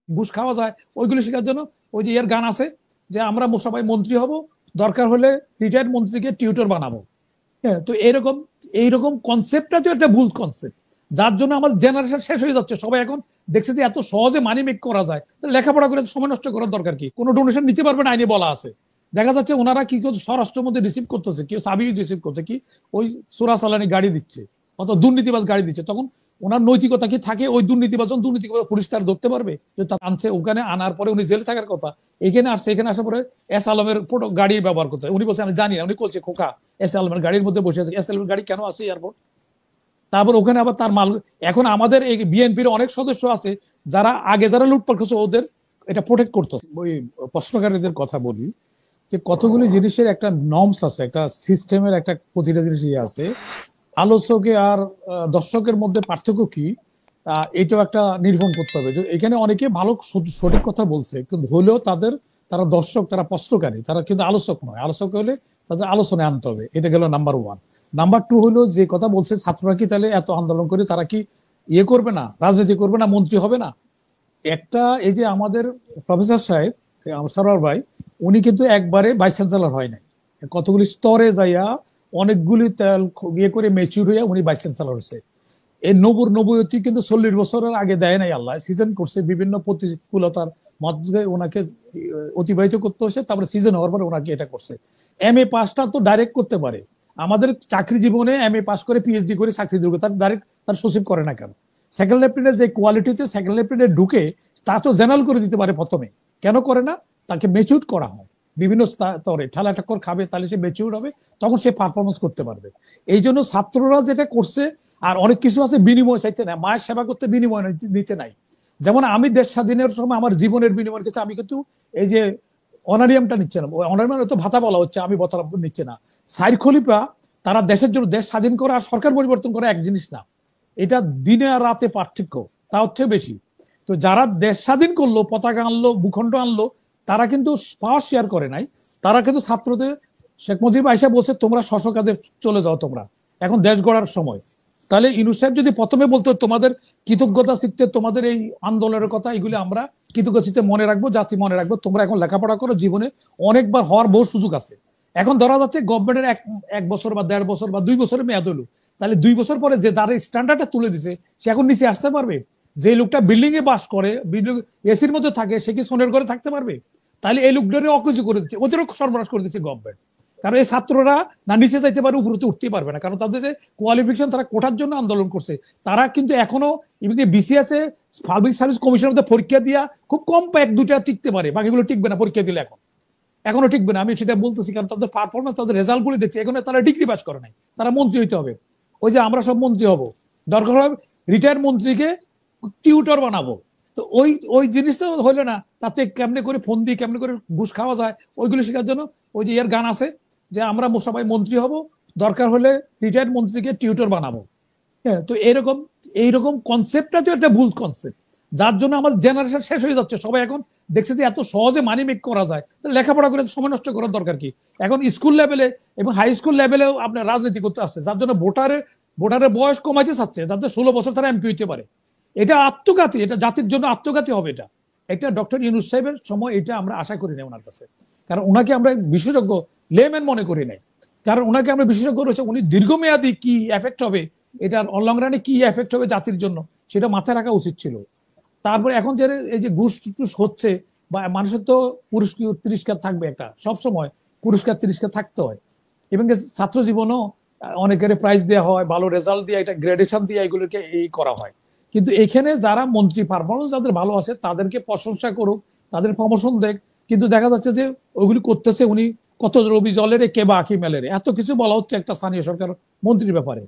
ঘুষ খাওয়া যায় ওইগুলো শেখার জন্য ওই যে এর গান আছে যে আমরা সবাই মন্ত্রী হব, দরকার হলে রিটায়ার্ড মন্ত্রীকে টিউটর বানাবো। হ্যাঁ, তো এইরকম এইরকম কনসেপ্টটা তো একটা ভুল কনসেপ্ট, যার জন্য আমাদের জেনারেশন শেষ হয়ে যাচ্ছে। সবাই এখন দেখছে যে এত সহজে মানি মেক করা যায়, লেখাপড়া করে সময় নষ্ট করার দরকার কি? কোনো ডোনেশন নিতে পারবে না, আইনে বলা আছে। দেখা যাচ্ছে ওনারা কি স্বরাষ্ট্র মধ্যে রিসিভ করতেছে, কেউ সাবি রিসিভ করছে কি ওই সোরা সালানি গাড়ি দিচ্ছে, অত দুর্নীতিবাজ গাড়ি দিচ্ছে, তখন ওনার নৈতিকতা কি থাকে? ওই দুর্নীতিবাজ দুর্নীতি পুলিশ তার ধরতে পারবে? যে তার আনছে ওখানে, আনার পরে উনি জেলে থাকার কথা, এখানে আসছে, এখানে আসার পরে এস আলমের গাড়ি ব্যবহার করছে। উনি বলছে আমি জানি না, উনি করছে খোকা এস আলমের গাড়ির মধ্যে বসে আছে। এস আলমের গাড়ি কেন আছে এয়ারপোর্ট? তারপর ওখানে আবার তার মাল। এখন আমাদের এই বিএনপির অনেক সদস্য আছে যারা আগে যারা লুটপাট করছে ওদের এটা প্রোটেক্ট করতেছে। ওই প্রশ্নকারীদের কথা বলি যে কতগুলি জিনিসের একটা নর্মস আছে, একটা সিস্টেমের একটা প্রতিটা জিনিস আছে। আলোচকে আর দর্শকের মধ্যে পার্থক্য কি, এটাও একটা নির্ভর করতে হবে। এখানে অনেকে ভালো সঠিক কথা বলছে, কিন্তু হলেও তারা দর্শক, তারা প্রশ্নকারী, তারা কিন্তু আলোচক নয়। আলোচক হলে তাদের আলোচনায় আনতে হবে। এটা গেল নাম্বার ওয়ান। নাম্বার টু হলো যে কথা বলছে ছাত্ররা কি তাহলে এত আন্দোলন করে তারা কি করবে না, রাজনীতি করবে না, মন্ত্রী হবে না? একটা এই যে আমাদের প্রফেসর সাহেব সরোয়ার ভাই, উনি কিন্তু একবারে ভাইস চ্যান্সেলর হয় নাই, কতগুলি স্তরে যাইয়া অনেকগুলি তেল করে মেচিউর হইয়া উনি ভাইস চ্যান্সেলর হয়েছে। এই নবুয়তি কিন্তু 40 বছরের আগে দেয় নাই আল্লাহ, সিজন করছে বিভিন্ন প্রতিকূলতার মধ্যে ওনাকে অতিবাহিত করতে হয়েছে, তারপরে সিজন হওয়ার পরে ওনাকে এটা করছে। এম এ পাসটা তো ডাইরেক্ট করতে পারে, আমাদের চাকরি জীবনে এম এ পাস করে পিএইচডি করে চাকরি দিবে, তার ডাইরেক্ট তার সচিব করে না কেন? সেকেন্ড লেফটেন্যান্টের যে কোয়ালিটিতে সেকেন্ড লেফটেন্যান্ট ঢুকে তা তো জেনারেল করে দিতে পারে প্রথমে, কেন করে না? তাকে মেচিউর করা হয় বিভিন্ন স্তরে, ঠেলা ঠাক্কর খাবে, তাহলে সে মেচিউর হবে, তখন সে পারফরমেন্স করতে পারবে। এই জন্য ছাত্ররা যেটা করছে, আর অনেক কিছু আছে বিনিময় চাইতে না, মায়ের সেবা করতে বিনিময় নিতে নাই। যেমন আমি দেশ স্বাধীনের সময় আমার জীবনের বিনিময়ের কাছে আমি কিন্তু এই যে অনারিয়ামটা নিচ্ছে না, অনারিয়াম তো ভাতা বলা হচ্ছে, আমি ভাতা নিচ্ছে না। সাইর খলিফা তারা দেশের জন্য, দেশ স্বাধীন করা আর সরকার পরিবর্তন করা এক জিনিস না, এটা দিনে আর রাতে পার্থক্য, তা হচ্ছে বেশি। তো যারা দেশ স্বাধীন করলো, পতাকা আনলো, ভূখণ্ড আনলো, তারা কিন্তু পাওয়ার শেয়ার করে নাই। তারা কিন্তু ছাত্রদের, শেখ মুজিব আইসা বলছে তোমরা স্ব কাজে চলে যাও, তোমরা এখন দেশ গড়ার সময়। তাহলে ইউনূস সাহেব যদি প্রথমে বলতো তোমাদের কৃতজ্ঞতা চিত্তে তোমাদের এই আন্দোলনের কথা, এগুলি আমরা কৃতজ্ঞ চিত্তে মনে রাখবো, জাতি মনে রাখবো, তোমরা এখন লেখাপড়া করো, জীবনে অনেকবার হওয়ার বহু সুযোগ আছে। এখন ধরা যাচ্ছে গভর্নমেন্টের এক বছর বা 1.5 বছর বা 2 বছরের মেয়াদ হলো, তাহলে 2 বছর পরে যে তার স্ট্যান্ডার্ডটা তুলে দিছে সে এখন নিচে আসতে পারবে? যে লোকটা বিল্ডিং এ বাস করে, এসির মধ্যে থাকে, সে কি সোনের ঘরে থাকতে পারবে? তাহলে এই লোকটারে অকুজু করে দিচ্ছে, অতিরিক্ত সর্বনাশ করে দিচ্ছে গভর্নমেন্ট। কারণ এই ছাত্ররা না নিচে যাইতে পারে, উপরে উঠতে পারবে না, কারণ তাদের যে কোয়ালিফিকেশন, তারা কোটার জন্য আন্দোলন করছে। তারা কিন্তু এখনো বিসিএস এ পাবলিক সার্ভিস কমিশনের মধ্যে পরীক্ষা দিয়া খুব কম 1-2টা টিকতে পারে, বাকিগুলো টিকবে না পরীক্ষা দিলে, এখনো টিকবে না। আমি সেটা বলতেছি কারণ তাদের পারফরমেন্স, তাদের রেজাল্ট গুলি দেখছি, এখন তারা ডিগ্রি পাস করে নাই, তারা মন্ত্রী হইতে হবে। ওই যে আমরা সব মন্ত্রী হব, দরকার হয় রিটায়ার্ড মন্ত্রীকে টিউটর বানাবো। তো ওই ওই জিনিসটা হইলে না, তাতে কেমনে করে ফোন দিয়ে কেমনে করে ঘুষ খাওয়া যায় ওইগুলো শেখার জন্য ওই যে এর গান আছে যে আমরা সবাই মন্ত্রী হব, দরকার হলে রিটায়ার্ড মন্ত্রীকে টিউটর বানাবো। হ্যাঁ, তো এইরকম কনসেপ্টটা তো একটা ভুল কনসেপ্ট, যার জন্য আমাদের জেনারেশন শেষ হয়ে যাচ্ছে। সবাই এখন দেখছে যে এত সহজে মানি মেক করা যায়, লেখাপড়া করে সময় নষ্ট করার দরকার কি? এখন স্কুল লেভেলে এবং হাই স্কুল লেভেলেও আপনার রাজনীতি করতে আসছে, যার জন্য ভোটারের বয়স কমাইতে চাচ্ছে, যাতে 16 বছর তারা এমপি হইতে পারে। এটা আত্মঘাতী, এটা জাতির জন্য আত্মঘাতী হবে। এটা ডক্টর ইউনূস সাহেবের সময় এটা আমরা আশা করি না ওনার কাছে, কারণ ওনাকে আমরা বিশেষজ্ঞ লেম্যান মনে করি নাই। কারণ ওনাকে আমরা বিশেষজ্ঞ রয়েছে, উনি দীর্ঘমেয়াদী কি এফেক্ট হবে, এটার লং রানে কি এফেক্ট হবে জাতির জন্য, সেটা মাথায় রাখা উচিত ছিল। তারপরে এখন যে এই যে ঘুষ টুস হচ্ছে, বা মানুষের তো পুরস্কার তিরস্কার থাকবে, একটা সব সময় পুরস্কার তিরস্কার থাকতে হয়। এবং ছাত্র জীবনও অনেকের প্রাইজ দেওয়া হয়, ভালো রেজাল্ট দিয়ে, এটা গ্রেডেশন দিয়ে এগুলোকে এই করা হয়। কিন্তু এখানে যারা মন্ত্রী পারফরমেন্স যাদের ভালো আছে তাদেরকে প্রশংসা করুক, তাদের প্রমোশন দেখ, কিন্তু দেখা যাচ্ছে যে ওইগুলি করতেছে উনি কত রবি জলের কে বা আঁকি মেলের, এত কিছু বলা হচ্ছে একটা স্থানীয় সরকার মন্ত্রীর ব্যাপারে।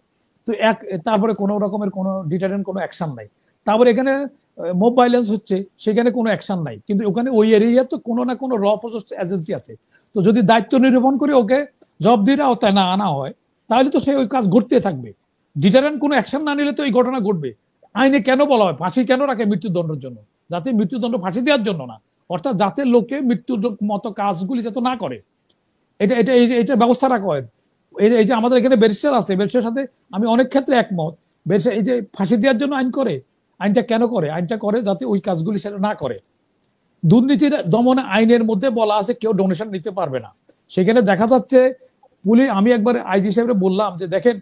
তো তারপরে কোনো রকমের কোনো ডিটারেন্ট কোনো অ্যাকশন নাই। তারপরে এখানে মব ভাইলেন্স হচ্ছে, সেখানে কোনো অ্যাকশন নাই, কিন্তু ওখানে ওই এরিয়া তো কোনো না কোনো র এজেন্সি আছে। তো যদি দায়িত্ব নিরূপণ করে ওকে জবাবদিহির আওতায় না আনা হয়, তাহলে তো সে ওই কাজ ঘটতে থাকবে। ডিটারেন্ট কোনো অ্যাকশন না নিলে তো এই ঘটনা ঘটবে। আইনে কেন বলা হয় ফাঁসি কেন রাখে? মৃত্যুদণ্ডের জন্য, যাতে মৃত্যুদণ্ড ফাঁসি দেওয়ার জন্য না, অর্থাৎ যাতে লোকে মৃত্যুর মতো কাজগুলি যাতে না করে, এটা এটা এটা ব্যবস্থা রাখা হয়। এই যে আমাদের এখানে ব্যারিস্টার আছে, ব্যারিস্টারের সাথে আমি অনেক ক্ষেত্রে একমত। এই যে ফাঁসি দেওয়ার জন্য আইন করে, আইনটা কেন করে? আইনটা করে যাতে ওই কাজগুলি সেটা না করে। দুর্নীতির দমন আইনের মধ্যে বলা আছে কেউ ডোনেশন নিতে পারবে না। সেখানে দেখা যাচ্ছে পুলিশ, আমি একবার আইজি সাহেবরে বললাম যে দেখেন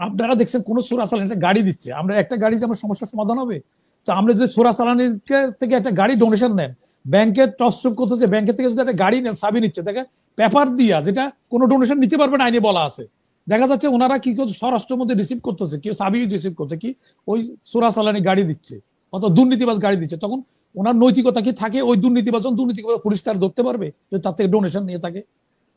আপনারা দেখছেন কোন চোরা চালানি একটা গাড়ি দিচ্ছে, আমরা একটা গাড়িতে আমার সমস্যার সমাধান হবে? তো আমরা যদি চোরা চালানির থেকে একটা গাড়ি ডোনেশন নেন, ব্যাংকের টস্ট্রুপ করতেছে, ব্যাংকের থেকে যদি একটা গাড়ি নেন চাবি নিচ্ছে, দেখে পেপার দিয়া, যেটা কোনো ডোনেশন নিতে পারবে না আইনে বলা আছে। দেখা যাচ্ছে ওনারা কি করছে, স্বরাষ্ট্রের মধ্যে রিসিভ করতেছে, কেউ চাবি রিসিভ করছে, কি ওই চোরা চালানি গাড়ি দিচ্ছে অথবা দুর্নীতিবাজ গাড়ি দিচ্ছে, তখন ওনার নৈতিকতা কি থাকে? ওই দুর্নীতিবাজ দুর্নীতি পুলিশ তার ধরতে পারবে যদি তার থেকে ডোনেশন নিয়ে থাকে?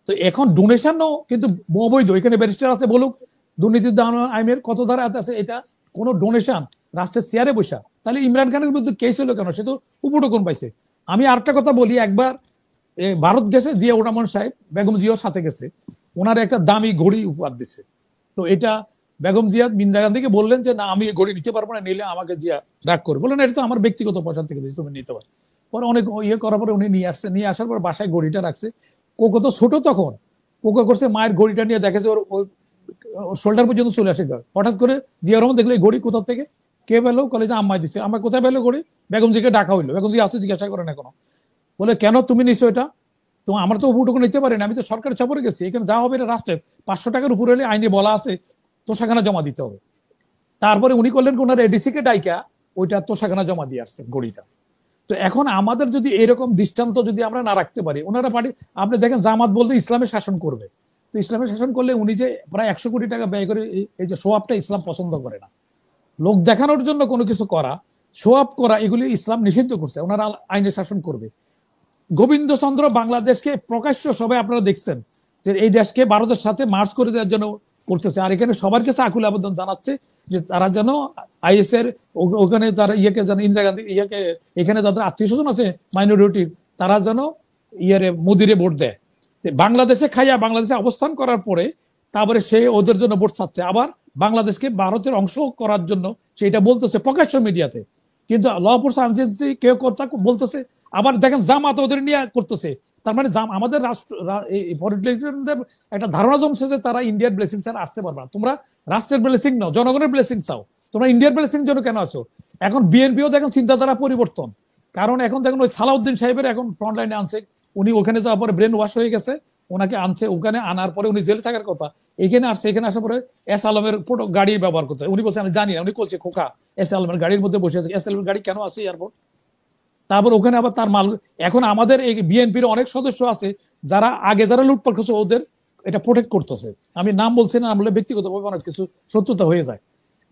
তো এখন ডোনেশনও কিন্তু অবৈধ। এখানে ব্যারিস্টার আছে বলুক দুর্নীতির আইনের কত ধারা আছে, এটা কোন ডোনেশন রাষ্ট্রের চেয়ারে বসা। তাহলে ইমরান খানের বিরুদ্ধে কেস হলো কেন? সে তো উপটোকন পাইছে। আমি আরেকটা কথা বলি, একবার ভারত গেছে জিয়া রহমান সাহেব, বেগম জিয়ার সাথে গেছে, ওনার একটা দামি ঘড়ি উপহার দিছে। তো এটা বেগম জিয়া ইন্দিরা গান্ধীকে বললেন যে না আমি এই ঘড়ি নিতে পারবো না, নিলে আমাকে জিয়া রাগ করে, বললেন এটা তো আমার ব্যক্তিগত পয়সা থেকে দিচ্ছি, তুমি নিতে পারো। পরে অনেক ইয়ে করার পরে উনি নিয়ে আসছে, নিয়ে আসার পর বাসায় ঘড়িটা রাখছে। কোকো তো ছোট তখন, কোকো করছে মায়ের ঘড়িটা নিয়ে দেখেছে ওর শোল্ডার পর্যন্ত চলে আসে। হঠাৎ করে জিয়া রহমান দেখলে এই ঘড়ি কোথা থেকে, কে পেলো? কলেজে আম্মাই দিচ্ছে। আমার কোথায় পেলো ঘড়ি? বেগম জিকে ডাকা হইলো, বেগম জি আসছে জিজ্ঞাসা করেন এখনো। বলে কেন তুমি নিছো এটা? তো আমরা তো উপটুকু নিতে পারি না, আমি তো সরকারি সফরে গেছি, এখানে যা হবে এটা রাষ্ট্রের। 500 টাকার উপরে হলে আইনে বলা আছে তোষাখানা জমা দিতে হবে। তারপরে উনি করলেন ওনার এডিসি কে ডাইকা ওইটা তোষাখানা জমা দিয়ে আসছেন ঘড়িটা। তো এখন আমাদের যদি এরকম দৃষ্টান্ত যদি আমরা না রাখতে পারি, ওনারা পার্টি, আপনি দেখেন জামাত বলতে ইসলামের শাসন করবে, তো ইসলামের শাসন করলে উনি যে প্রায় 100 কোটি টাকা ব্যয় করে, এই যে শো আপটা ইসলাম পছন্দ করে না, লোক দেখানোর জন্য কোনো কিছু করা, শো আপ করা, এগুলি ইসলাম নিষিদ্ধ করছে, ওনারা আইনে শাসন করবে। গোবিন্দচন্দ্র বাংলাদেশকে প্রকাশ্য সবাই আপনারা দেখছেন যে এই দেশকে ভারতের সাথে মার্চ করে দেওয়ার জন্য করতেছে, আর এখানে সবার কাছে আকুল আবেদন জানাচ্ছে যে তারা যেন আইএস এর ওখানে তারা ইয়েকে যেন ইন্দিরা গান্ধী ইয়েকে, এখানে যাদের আত্মীয় স্বজন আছে মাইনরিটির, তারা যেন ইয়েরে মোদিরে ভোট দেয়। বাংলাদেশে খাইয়া বাংলাদেশে অবস্থান করার পরে তারপরে সে ওদের জন্য ভোট চাচ্ছে, আবার বাংলাদেশকে ভারতের অংশ করার জন্য সেটা বলতেছে প্রকাশ্য মিডিয়াতে। কিন্তু ল এনফোর্সমেন্ট এজেন্সি কেউ কথা বলতেছে, আবার দেখেন জামাত ওদের নিয়ে করতেছে। তার মানে আমাদের রাষ্ট্র পলিটিশিয়ানদের একটা ধারণা জমছে যে তারা ইন্ডিয়ার ব্লেসিং ছাড়া আসতে পারবে না। তোমরা রাষ্ট্রের ব্লেসিং নাও, জনগণের ব্লেসিং চাও, তোমরা ইন্ডিয়ার ব্লেসিং জন্য কেন আসো? এখন বিএনপিও দেখেন চিন্তাধারা পরিবর্তন, কারণ এখন দেখেন ওই সালাউদ্দিন সাহেবের এখন ফ্রন্ট লাইনে আনছে, উনি ওখানে যাওয়ার পরে ব্রেন ওয়াশ হয়ে গেছে, ওনাকে আনছে, ওখানে আনার পরে উনি জেলে থাকার কথা, এখানে আসছে, এখানে আসার পরে এস আলমের গাড়ি ব্যবহার করছে। উনি বলছে আমি জানি না, উনি করছে খোকা এস আলমের গাড়ির মধ্যে বসে আছে, এস আলমের গাড়ি কেন আছে এয়ারপোর্ট? তারপর ওখানে আবার তার মাল। এখন আমাদের এই বিএনপির অনেক সদস্য আছে যারা আগে যারা লুটপাট করছে ওদের এটা প্রোটেক্ট করতেছে, আমি নাম বলছি না, বলে ব্যক্তিগতভাবে অনেক কিছু সত্যতা হয়ে যায়।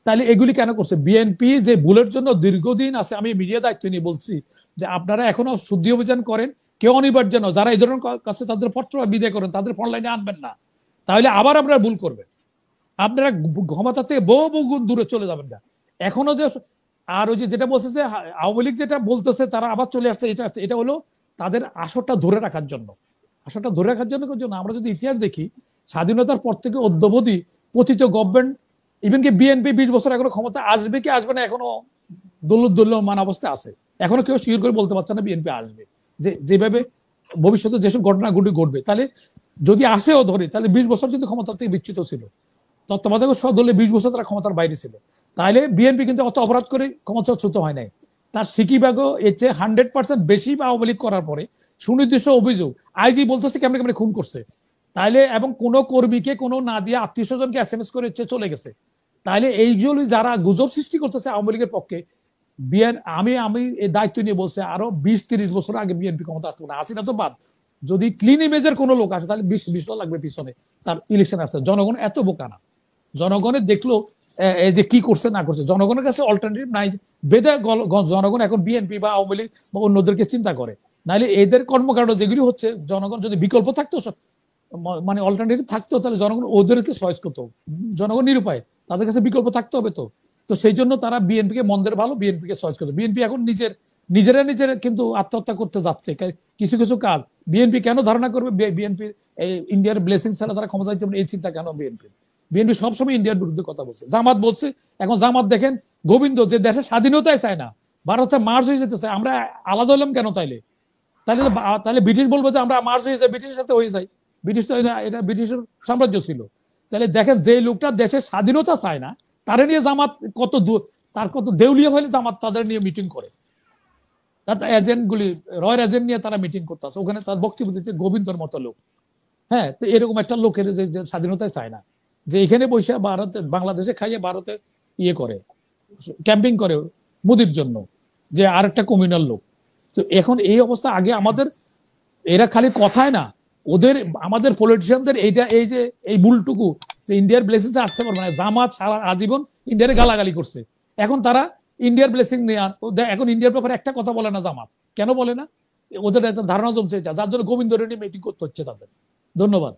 তাহলে এগুলি কেন করছে? বিএনপি যে ভুলের জন্য দীর্ঘদিন আছে, আমি মিডিয়া দায়িত্ব নিয়ে বলছি যে আপনারা এখনো শুদ্ধি অভিযান করেন, কেউ অনিবার্য যেন যারা এই ধরনের কাছে তাদের পত্র বিদায় করেন, তাদের ফ্রন্টলাইনে আনবেন না, তাহলে আবার আপনারা ভুল করবেন, আপনারা ক্ষমতা থেকে বহু বহু গুণ দূরে চলে যাবেন না। এখনো যে, আর ওই যে যেটা বলছে যে আওয়ামী লীগ যেটা বলতেছে তারা আবার চলে আসছে, এটা হলো তাদের আসরটা ধরে রাখার জন্য, আসরটা ধরে রাখার জন্য। আমরা যদি ইতিহাস দেখি, স্বাধীনতার পর থেকে অদ্যবধি প্রতিটি গভর্নমেন্ট, ইভেন কি বিএনপি 20 বছর এখনো ক্ষমতা আসবে কি আসবে না এখনো দোল্যমান অবস্থা আছে, এখনো কেউ শিওর করে বলতে পারছে না বিএনপি আসবে, যে যেভাবে ভবিষ্যতে যেসব ঘটনাগুলি ঘটবে। তাহলে যদি আসেও ধরে, তাহলে 20 বছর কিন্তু ক্ষমতা থেকে বিচ্যুত ছিল, তত্ত্বাবধায়ক দলে 20 বছর তারা ক্ষমতার বাইরে ছিল। তাইলে বিএনপি কিন্তু অত অপরাধ করে ক্ষমতাচ্যুত হয় নাই, তার সিকিভাগও এর চেয়ে 100% বেশি বা আওয়ামী লীগ করার পরে সুনির্দিষ্ট অভিযোগ আইজি বলতেছে কেমনে কেমনে খুন করছে। তাইলে এবং কোনো কর্মীকে কোনো না দিয়ে আত্মীয় স্বজনকে SMS করে চলে গেছে। তাইলে এইগুলি যারা গুজব সৃষ্টি করতেছে আওয়ামী লীগের পক্ষে, আমি আমি এই দায়িত্ব নিয়ে বলছি আরো 20-30 বছর আগে বিএনপি ক্ষমতা আসতে না, আসি না তো বাদ, যদি ক্লিন ইমেজের কোনো লোক আসে তাহলে 20 লাগবে পিছনে তার ইলেকশন আসতে। জনগণ এত বোকা না, জনগণের দেখলো যে কি করছে না করছে, জনগণের কাছে অল্টারনেটিভ নাই, বেদে জনগণ এখন বিএনপি বা আওয়ামী লীগ বা অন্যদেরকে চিন্তা করে। নাহলে এদের কর্মকাণ্ড যেগুলি হচ্ছে, জনগণ যদি বিকল্প থাকতো, মানে অল্টারনেটিভ থাকতো, তাহলে জনগণ ওদেরকে চয়েস করতো, জনগণ নিরুপায়, তাদের কাছে বিকল্প থাকতে হবে। তো সেই জন্য তারা বিএনপিকে মন্দের ভালো বিএনপিকে চয়েস করছে। বিএনপি এখন নিজেরা কিন্তু আত্মহত্যা করতে যাচ্ছে কিছু কিছু কাজ। বিএনপি কেন ধারণা করবে বিএনপি ইন্ডিয়ার ব্লেসিং ছাড়া তারা ক্ষমতা দিতে পারে, এই চিন্তা কেন বিএনপি? বিএনপি সবসময় ইন্ডিয়ার বিরুদ্ধে কথা বলছে। জামাত বলছে, এখন জামাত দেখেন গোবিন্দ যে দেশের স্বাধীনতাই চায় না, ভারতে মার্চ হয়ে যেতে চায়, আমরা আলাদা হলাম কেন? তাহলে ব্রিটিশ বলবো যে আমরা মার্চ হয়ে যাই, ব্রিটিশের সাথে হয়ে যাই, ব্রিটিশ তো এটা ব্রিটিশের সাম্রাজ্য ছিল। তাহলে দেখেন যে লোকটা দেশের স্বাধীনতা চায় না, তারা নিয়ে জামাত কত তার কত দেউলিয়া হলে জামাত তাদের নিয়ে মিটিং করে, এজেন্ট গুলি রয়ের এজেন্ট নিয়ে তারা মিটিং করতেছে, ওখানে তার বক্তব্য দিচ্ছে গোবিন্দর মতো লোক। হ্যাঁ, তো এরকম একটা লোকের যে স্বাধীনতায় চায় না, যে এখানে বসে ভারতে বাংলাদেশে খাইয়ে ভারতে ইয়ে করে ক্যাম্পিং করে মোদির জন্য, যে আরেকটা কমিউনাল লোক। তো এখন এই অবস্থা, আগে আমাদের এরা খালি কথায় না, ওদের আমাদের পলিটিশিয়ানদের এইটা এই যে এই ভুলটুকু যে ইন্ডিয়ার ব্লেসিংসে আসতে পারবে না। জামাত সারা আজীবন ইন্ডিয়ার গালাগালি করছে, এখন তারা ইন্ডিয়ার ব্লেসিং নিয়ে এখন ইন্ডিয়ার ব্যাপারে একটা কথা বলে না জামাত। কেন বলে না? ওদের একটা ধারণা জমছে এটা, যার জন্য গোবিন্দ রেড্ডি মিটিং করতে হচ্ছে তাদের। ধন্যবাদ।